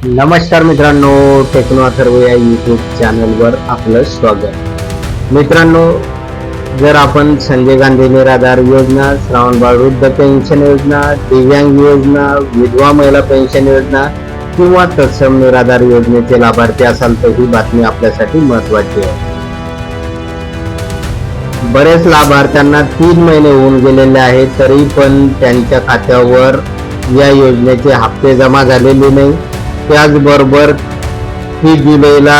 नमस्कार मित्रांनो, टेक्नो अथर्व या यूट्यूब चॅनलवर आपलं स्वागत. मित्रांनो, जर आपण संजय गांधी निराधार योजना, श्रावणबाळ वृद्ध पेन्शन योजना, दिव्यांग योजना, विधवा महिला पेन्शन योजना किंवा तत्सम निराधार योजनेचे लाभार्थी असाल तर ही बातमी आपल्यासाठी महत्वाची आहे. बरेच लाभार्थ्यांना 3 महिने होऊन गेलेले आहेत, तरी पण त्यांच्या खात्यावर या योजनेचे हप्ते जमा झालेले नाही. त्याचबरोबर 3 जुलैला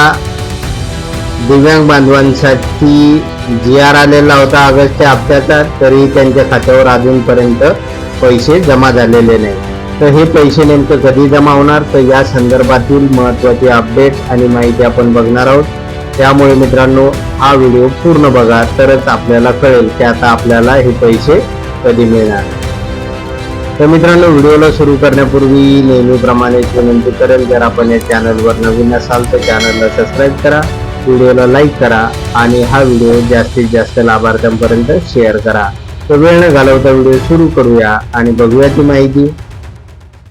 दिव्यांग बांधवांसाठी GR आलेला होता ऑगस्टच्या हप्त्याचा, तरी त्यांच्या खात्यावर अजूनपर्यंत पैसे जमा झालेले नाही. तर हे पैसे नेमकं कधी जमा होणार, तर या संदर्भातील महत्त्वाची अपडेट आणि माहिती आपण बघणार आहोत. त्यामुळे मित्रांनो, हा व्हिडिओ पूर्ण बघा, तरच आपल्याला कळेल की आता आपल्याला हे पैसे कधी मिळणार. तर मित्रांनो, व्हिडिओला सुरू करण्यापूर्वी नेहमीप्रमाणे विनंती करेल, जर आपण या चॅनलवर नवीन असाल तर चॅनलला सबस्क्राईब करा, व्हिडिओला लाईक करा आणि हा व्हिडिओ जास्तीत जास्त लाभार्थ्यांपर्यंत शेअर करा. तर वेळ न घालवता व्हिडिओ सुरू करूया आणि बघूया ती माहिती.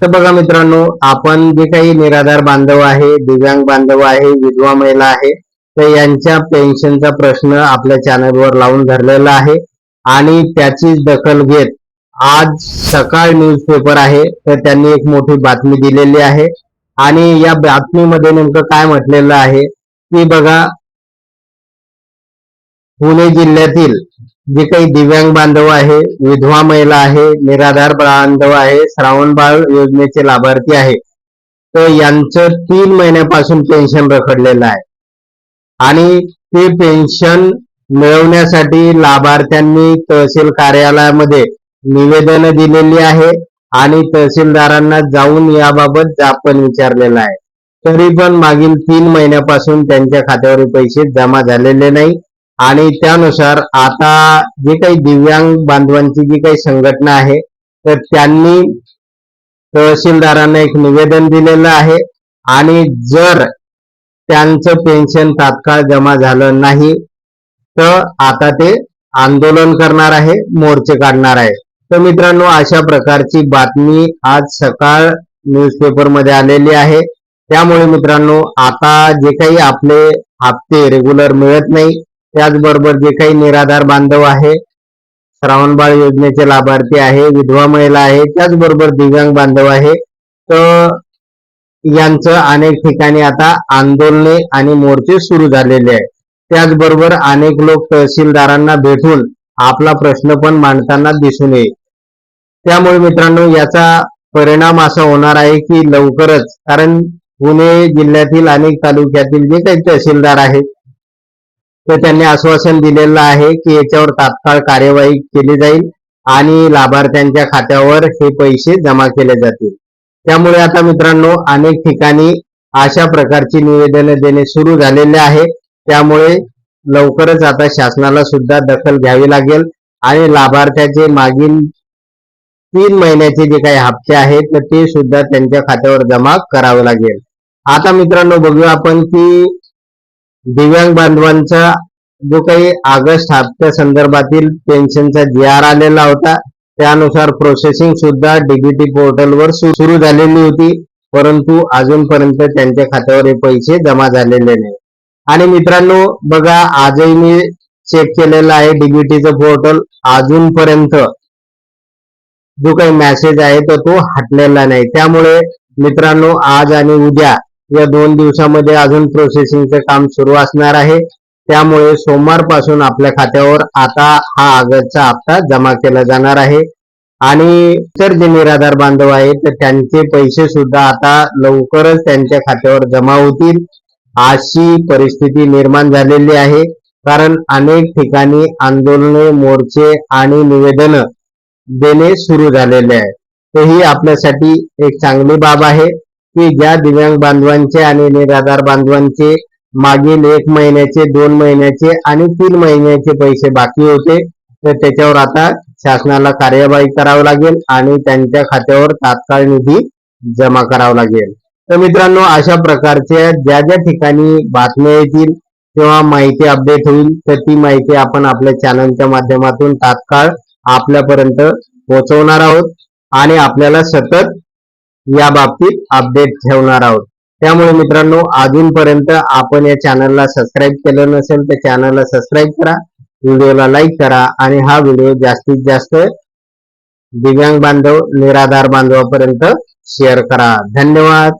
तर बघा मित्रांनो, आपण जे काही निराधार बांधव आहे, दिव्यांग बांधव आहे, विधवा महिला आहे, तर यांच्या पेन्शनचा प्रश्न आपल्या चॅनलवर लावून धरलेला आहे आणि त्याचीच दखल घेत आज सकाळ न्यूजपेपर आहे, तर त्यांनी एक मोठी बातमी दिलेली आहे. आणि या बातमीमध्ये नेमकं काय म्हटलेलं आहे की बघा, पुणे जिल्ह्यातील जे काही दिव्यांग बांधव आहे, विधवा महिला आहे, निराधार बांधव आहे, श्रावणबाळ योजनेचे लाभार्थी आहे, तर यांचं 3 महिन्यापासून पेन्शन रखडलेलं आहे. आणि ते पेन्शन मिळवण्यासाठी लाभार्थ्यांनी तहसील कार्यालयामध्ये निवेदन दिलेली आहे आणि तहसीलदारांना जाऊन याबाबत जाब पण विचारलेला आहे. तरी पण मागील 3 महिन्यापासून त्यांच्या खात्यावर पैसे जमा झालेले नाही. आणि त्यानुसार आता जे काही दिव्यांग बांधवांची जी काही संघटना आहे, तर त्यांनी तहसीलदारांना एक निवेदन दिलेलं आहे आणि जर त्यांचं पेन्शन तात्काळ जमा झालं नाही तर आता ते आंदोलन करणार आहे, मोर्चे काढणार आहे. तर मित्रांनो, अशा प्रकारची बातमी आज सकाळ न्यूजपेपर मध्ये आलेली आहे. त्यामुळे मित्रांनो, आता जे काही आपले हप्ते रेग्युलर मिळत नाही, त्याचबरोबर जे काही निराधार बांधव आहे, श्रावणबाळ योजनेचे लाभार्थी आहे, विधवा महिला आहे, त्याचबरोबर दिव्यांग बांधव आहे, तर यांचं अनेक ठिकाणी आता आंदोलने आणि मोर्चे सुरू झालेले आहे. त्याचबरोबर अनेक लोक तहसीलदारांना भेटून आपला प्रश्न पण मांडताना दिसून येईल. त्यामुळे मित्रांनो, याचा परिणाम असा होणार आहे की लवकरच, कारण पुणे जिल्ह्यातील अनेक तालुक्यातील जे काही तहसीलदार आहेत, तर त्यांनी आश्वासन दिलेलं आहे की याच्यावर तात्काळ कार्यवाही केली जाईल आणि लाभार्थ्यांच्या खात्यावर हे पैसे जमा केले जातील. त्यामुळे आता मित्रांनो, अनेक ठिकाणी अशा प्रकारची निवेदने देणे सुरू झालेले आहे. त्यामुळे लवकरच आता शासनाला सुद्धा दखल घ्यावी लागेल आणि लाभार्थ्याचे मागील 3 महिन्याचे जे काही हप्ते आहेत, तर ते सुद्धा त्यांच्या खात्यावर जमा करावे लागेल. आता मित्रांनो, बघूया आपण की दिव्यांग बांधवांचा जो काही ऑगस्ट हप्त्या संदर्भातील पेन्शनचा GR आलेला होता, त्यानुसार प्रोसेसिंग सुद्धा DBT पोर्टलवर सुरू झालेली होती, परंतु अजूनपर्यंत त्यांच्या खात्यावर हे पैसे जमा झालेले नाही. आणि मित्रांनो बघा, आजही मी चेक केलेलं आहे DBTचं पोर्टल, अजूनपर्यंत जो काही मेसेज आहे तर तो हटलेला नाही. त्यामुळे मित्रांनो, आज आणि उद्या या 2 दिवसामध्ये अजून प्रोसेसिंगचं काम सुरू असणार आहे. त्यामुळे सोमवारपासून आपल्या खात्यावर आता हा ऑगस्टचा हप्ता जमा केला जाणार आहे. आणि इतर जे निराधार बांधव आहेत, तर त्यांचे पैसे सुद्धा आता लवकरच त्यांच्या खात्यावर जमा होतील, अशी परिस्थिती निर्माण झालेली आहे. कारण अनेक ठिकाणी आंदोलने, मोर्चे आणि निवेदन देणे सुरू झालेले आहे. तर ही आपल्यासाठी एक चांगली बाब आहे की ज्या दिव्यांग बांधवांचे आणि निराधार बांधवांचे मागील 1 महिन्याचे, 2 महिन्याचे आणि 3 महिन्याचे पैसे बाकी होते, तर त्याच्यावर आता शासनाला कार्यवाही करावी लागेल आणि त्यांच्या खात्यावर तात्काळ निधी जमा करावा लागेल. तर मित्रांनो, अशा प्रकारच्या ज्या ज्या ठिकाणी बातम्या येतील किंवा माहिती अपडेट होईल, तर ती माहिती आपण आपल्या चॅनलच्या माध्यमातून तात्काळ आपल्यापर्यंत पोहोचवणार आहोत आणि आपल्याला सतत या बाबतीत अपडेट ठेवणार आहोत. त्यामुळे मित्रांनो, अजूनपर्यंत आपण या चॅनलला सबस्क्राईब केलं नसेल तर चॅनलला सबस्क्राईब करा, व्हिडिओला लाईक करा आणि हा व्हिडिओ जास्तीत जास्त दिव्यांग बांधव, निराधार बांधवापर्यंत शेअर करा. धन्यवाद.